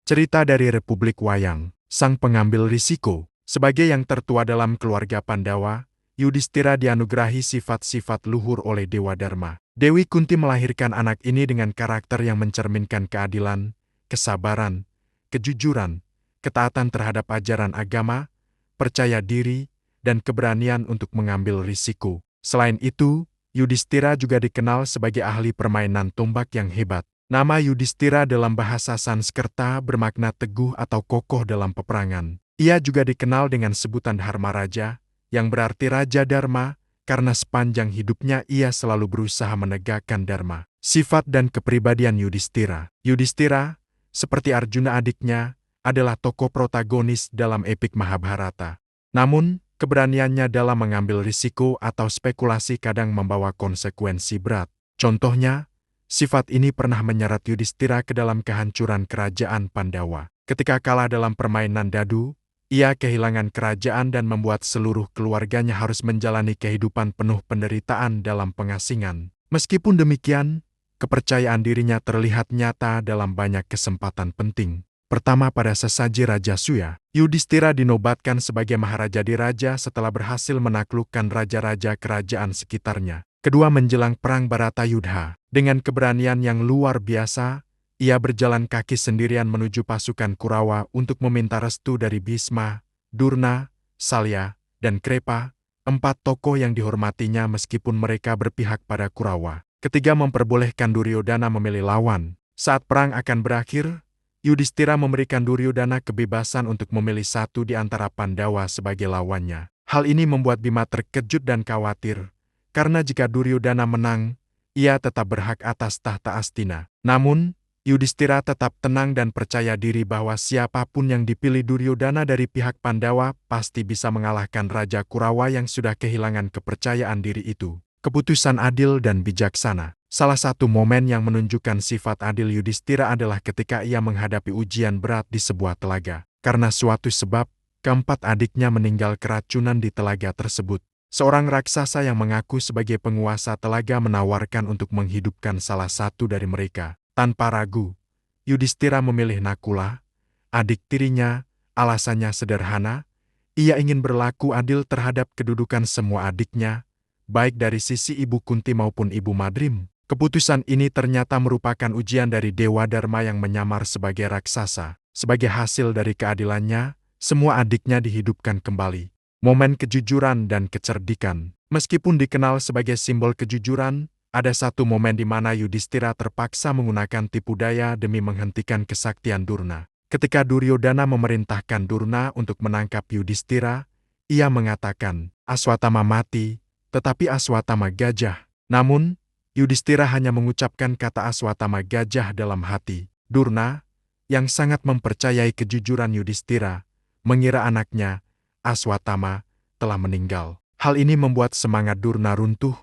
Cerita dari Republik Wayang, sang pengambil risiko. Sebagai yang tertua dalam keluarga Pandawa, Yudhistira dianugerahi sifat-sifat luhur oleh Dewa Dharma. Dewi Kunti melahirkan anak ini dengan karakter yang mencerminkan keadilan, kesabaran, kejujuran, ketaatan terhadap ajaran agama, percaya diri, dan keberanian untuk mengambil risiko. Selain itu, Yudhistira juga dikenal sebagai ahli permainan tombak yang hebat. Nama Yudhistira dalam bahasa Sanskerta bermakna teguh atau kokoh dalam peperangan. Ia juga dikenal dengan sebutan Dharma Raja, yang berarti Raja Dharma, karena sepanjang hidupnya ia selalu berusaha menegakkan Dharma. Sifat dan kepribadian Yudhistira. Yudhistira, seperti Arjuna adiknya, adalah tokoh protagonis dalam epik Mahabharata. Namun, keberaniannya dalam mengambil risiko atau spekulasi kadang membawa konsekuensi berat. Contohnya, sifat ini pernah menyeret Yudhistira ke dalam kehancuran kerajaan Pandawa. Ketika kalah dalam permainan dadu, ia kehilangan kerajaan dan membuat seluruh keluarganya harus menjalani kehidupan penuh penderitaan dalam pengasingan. Meskipun demikian, kepercayaan dirinya terlihat nyata dalam banyak kesempatan penting. Pertama, pada sesaji Raja Suya, Yudhistira dinobatkan sebagai Maharaja Diraja setelah berhasil menaklukkan raja-raja kerajaan sekitarnya. Kedua, menjelang Perang Bharatayudha, dengan keberanian yang luar biasa, ia berjalan kaki sendirian menuju pasukan Kurawa untuk meminta restu dari Bhisma, Durna, Salya, dan Krepa, 4 tokoh yang dihormatinya meskipun mereka berpihak pada Kurawa. Ketiga, memperbolehkan Duryodhana memilih lawan. Saat perang akan berakhir, Yudhistira memberikan Duryodhana kebebasan untuk memilih satu di antara Pandawa sebagai lawannya. Hal ini membuat Bima terkejut dan khawatir, karena jika Duryodhana menang, ia tetap berhak atas tahta Astina. Namun, Yudhistira tetap tenang dan percaya diri bahwa siapapun yang dipilih Duryodhana dari pihak Pandawa pasti bisa mengalahkan Raja Kurawa yang sudah kehilangan kepercayaan diri itu. Keputusan adil dan bijaksana. Salah satu momen yang menunjukkan sifat adil Yudhistira adalah ketika ia menghadapi ujian berat di sebuah telaga. Karena suatu sebab, keempat adiknya meninggal keracunan di telaga tersebut. Seorang raksasa yang mengaku sebagai penguasa telaga menawarkan untuk menghidupkan salah satu dari mereka. Tanpa ragu, Yudhistira memilih Nakula, adik tirinya. Alasannya sederhana, ia ingin berlaku adil terhadap kedudukan semua adiknya, baik dari sisi Ibu Kunti maupun Ibu Madrim. Keputusan ini ternyata merupakan ujian dari Dewa Dharma yang menyamar sebagai raksasa. Sebagai hasil dari keadilannya, semua adiknya dihidupkan kembali. Momen kejujuran dan kecerdikan. Meskipun dikenal sebagai simbol kejujuran, ada satu momen di mana Yudhistira terpaksa menggunakan tipu daya demi menghentikan kesaktian Durna. Ketika Duryodhana memerintahkan Durna untuk menangkap Yudhistira, ia mengatakan, "Aswatama mati, tetapi Aswatama gajah." Namun, Yudhistira hanya mengucapkan kata Aswatama gajah dalam hati. Durna, yang sangat mempercayai kejujuran Yudhistira, mengira anaknya, Aswatama, telah meninggal. Hal ini membuat semangat Durna runtuh,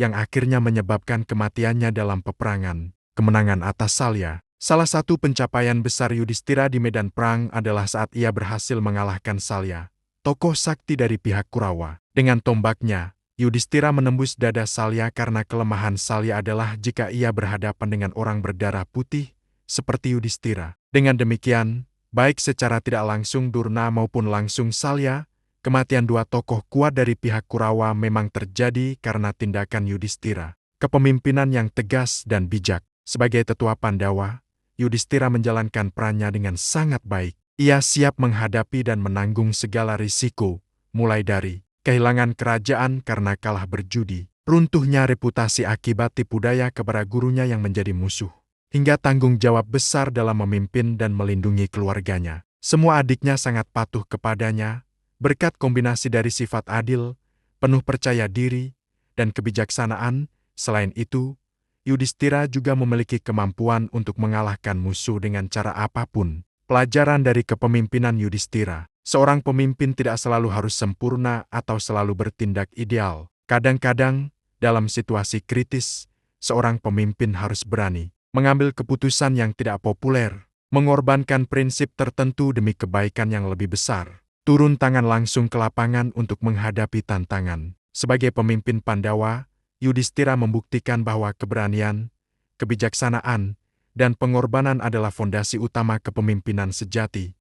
yang akhirnya menyebabkan kematiannya dalam peperangan. Kemenangan atas Salya. Salah satu pencapaian besar Yudhistira di medan perang adalah saat ia berhasil mengalahkan Salya, tokoh sakti dari pihak Kurawa. Dengan tombaknya, Yudhistira menembus dada Salya karena kelemahan Salya adalah jika ia berhadapan dengan orang berdarah putih, seperti Yudhistira. Dengan demikian, baik secara tidak langsung Durna maupun langsung Salya, kematian dua tokoh kuat dari pihak Kurawa memang terjadi karena tindakan Yudhistira. Kepemimpinan yang tegas dan bijak. Sebagai tetua Pandawa, Yudhistira menjalankan perannya dengan sangat baik. Ia siap menghadapi dan menanggung segala risiko, mulai dari kehilangan kerajaan karena kalah berjudi, runtuhnya reputasi akibat tipu daya kepada gurunya yang menjadi musuh, hingga tanggung jawab besar dalam memimpin dan melindungi keluarganya. Semua adiknya sangat patuh kepadanya, berkat kombinasi dari sifat adil, penuh percaya diri, dan kebijaksanaan. Selain itu, Yudhistira juga memiliki kemampuan untuk mengalahkan musuh dengan cara apapun. Pelajaran dari kepemimpinan Yudhistira. Seorang pemimpin tidak selalu harus sempurna atau selalu bertindak ideal. Kadang-kadang, dalam situasi kritis, seorang pemimpin harus berani mengambil keputusan yang tidak populer, mengorbankan prinsip tertentu demi kebaikan yang lebih besar. Turun tangan langsung ke lapangan untuk menghadapi tantangan. Sebagai pemimpin Pandawa, Yudhistira membuktikan bahwa keberanian, kebijaksanaan, dan pengorbanan adalah fondasi utama kepemimpinan sejati,